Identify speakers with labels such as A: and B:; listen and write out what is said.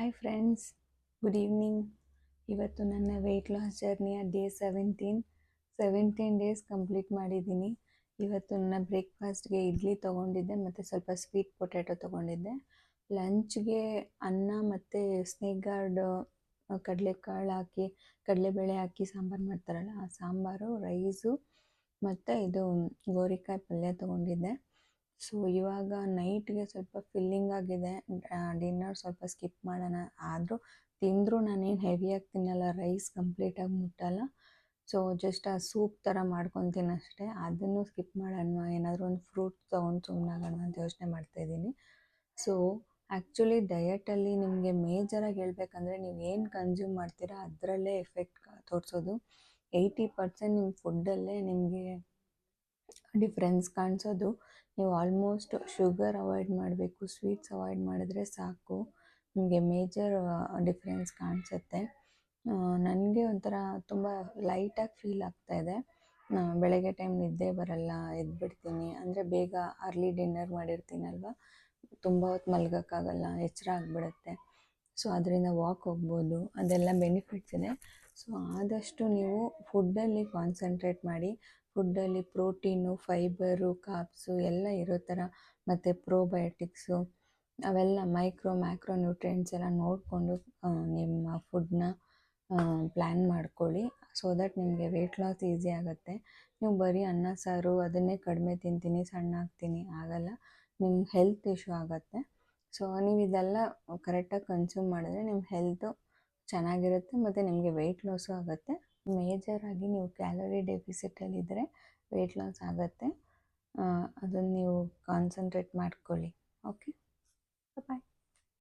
A: Hi friends, good evening. ಇವತ್ತು ನನ್ನ weight loss ಜರ್ನಿಯ ಡೇ 17 ಡೇಸ್ ಕಂಪ್ಲೀಟ್ ಮಾಡಿದ್ದೀನಿ. ಇವತ್ತು ನನ್ನ ಬ್ರೇಕ್ಫಾಸ್ಟ್ಗೆ ಇಡ್ಲಿ ತೊಗೊಂಡಿದ್ದೆ ಮತ್ತು ಸ್ವಲ್ಪ ಸ್ವೀಟ್ ಪೊಟ್ಯಾಟೊ ತೊಗೊಂಡಿದ್ದೆ. ಲಂಚ್ಗೆ ಅನ್ನ ಮತ್ತು ಸ್ನೇಕ್ ಗಾರ್ಡ್ ಕಡಲೆಬೇಳೆ ಹಾಕಿ ಸಾಂಬಾರು ಮಾಡ್ತಾರಲ್ಲ, ಆ ಸಾಂಬಾರು, ರೈಸು ಮತ್ತು ಇದು ಗೋರಿಕಾಯಿ ಪಲ್ಯ ತೊಗೊಂಡಿದ್ದೆ. ಸೊ ಇವಾಗ ನೈಟ್ಗೆ ಸ್ವಲ್ಪ ಫಿಲ್ಲಿಂಗ್ ಆಗಿದೆ. ಡಿನ್ನರ್ ಸ್ವಲ್ಪ ಸ್ಕಿಪ್ ಮಾಡೋಣ, ಆದರೂ ತಿಂದರೂ ನಾನೇನು ಹೆವಿಯಾಗಿ ತಿನ್ನಲ್ಲ, ರೈಸ್ ಕಂಪ್ಲೀಟಾಗಿ ಮುಟ್ಟಲ್ಲ. ಸೊ ಜಸ್ಟ್ ಆ ಸೂಪ್ ಥರ ಮಾಡ್ಕೊತೀನಿ ಅಷ್ಟೇ. ಅದನ್ನು ಸ್ಕಿಪ್ ಮಾಡೋಣ, ಏನಾದರೂ ಒಂದು ಫ್ರೂಟ್ ತೊಗೊಂಡು ಸುಮ್ಮನಾಗೋಣ ಅಂತ ಯೋಚನೆ ಮಾಡ್ತಾಯಿದ್ದೀನಿ. ಸೊ ಆ್ಯಕ್ಚುಲಿ ಡಯಟಲ್ಲಿ ನಿಮಗೆ ಮೇಜರಾಗಿ ಹೇಳ್ಬೇಕಂದ್ರೆ ನೀವು ಏನು ಕನ್ಸ್ಯೂಮ್ ಮಾಡ್ತೀರಾ ಅದರಲ್ಲೇ ಎಫೆಕ್ಟ್ ತೋರಿಸೋದು. 80% ನಿಮ್ಮ ಫುಡ್ಡಲ್ಲೇ ನಿಮಗೆ ಡಿಫ್ರೆನ್ಸ್ ಕಾಣಿಸೋದು. ನೀವು ಆಲ್ಮೋಸ್ಟ್ ಶುಗರ್ ಅವಾಯ್ಡ್ ಮಾಡಬೇಕು, ಸ್ವೀಟ್ಸ್ ಅವಾಯ್ಡ್ ಮಾಡಿದ್ರೆ ಸಾಕು, ನಿಮಗೆ ಮೇಜರ್ ಡಿಫ್ರೆನ್ಸ್ ಕಾಣಿಸುತ್ತೆ. ನನಗೆ ಒಂಥರ ತುಂಬ ಲೈಟಾಗಿ ಫೀಲ್ ಆಗ್ತಾಯಿದೆ. ಬೆಳಗ್ಗೆ ಟೈಮ್ ನಿದ್ದೆ ಬರಲ್ಲ, ಎದ್ಬಿಡ್ತೀನಿ. ಅಂದರೆ ಬೇಗ ಅರ್ಲಿ ಡಿನ್ನರ್ ಮಾಡಿರ್ತೀನಲ್ವ, ತುಂಬ ಹೊತ್ತು ಮಲ್ಗೋಕ್ಕಾಗಲ್ಲ, ಎಚ್ಚರ ಆಗಿಬಿಡುತ್ತೆ. ಸೊ ಅದರಿಂದ ವಾಕ್ ಹೋಗ್ಬೋದು, ಅದೆಲ್ಲ ಬೆನಿಫಿಟ್ಸ್ ಇದೆ. ಸೊ ಆದಷ್ಟು ನೀವು ಫುಡ್ಡಲ್ಲಿ ಕಾನ್ಸಂಟ್ರೇಟ್ ಮಾಡಿ. ಫುಡ್ಡಲ್ಲಿ ಪ್ರೋಟೀನು, ಫೈಬರು, ಕಾರ್ಬ್ಸು ಎಲ್ಲ ಇರೋ ಥರ, ಮತ್ತು ಪ್ರೋಬಯೋಟಿಕ್ಸು ಅವೆಲ್ಲ ಮ್ಯಾಕ್ರೋ ನ್ಯೂಟ್ರಿಯೆಂಟ್ಸ್ ಎಲ್ಲ ನೋಡಿಕೊಂಡು ನಿಮ್ಮ ಫುಡ್ನ ಪ್ಲ್ಯಾನ್ ಮಾಡ್ಕೊಳ್ಳಿ. ಸೊ ದಟ್ ನಿಮಗೆ ವೆಯ್ಟ್ ಲಾಸ್ ಈಸಿ ಆಗುತ್ತೆ. ನೀವು ಬರೀ ಅನ್ನ ಸಾರು ಅದನ್ನೇ ಕಡಿಮೆ ತಿಂತೀನಿ, ಸಣ್ಣ ಆಗ್ತೀನಿ ಆಗಲ್ಲ, ನಿಮ್ಗೆ ಹೆಲ್ತ್ ಇಶ್ಯೂ ಆಗುತ್ತೆ. ಸೊ ನೀವು ಇದೆಲ್ಲ ಕರೆಕ್ಟಾಗಿ ಕನ್ಸ್ಯೂಮ್ ಮಾಡಿದ್ರೆ ನಿಮ್ಮ ಹೆಲ್ತು ಚೆನ್ನಾಗಿರುತ್ತೆ ಮತ್ತು ನಿಮಗೆ ವೆಯ್ಟ್ ಲಾಸು ಆಗುತ್ತೆ. ಮೇಜರಾಗಿ ನೀವು ಕ್ಯಾಲೋರಿ ಡೆಫಿಸಿಟಲ್ಲಿದ್ದರೆ ವೆಯ್ಟ್ ಲಾಸ್ ಆಗುತ್ತೆ. ಅದನ್ನು ನೀವು ಕಾನ್ಸಂಟ್ರೇಟ್ ಮಾಡ್ಕೊಳ್ಳಿ. ಓಕೆ, ಬಾಯ್.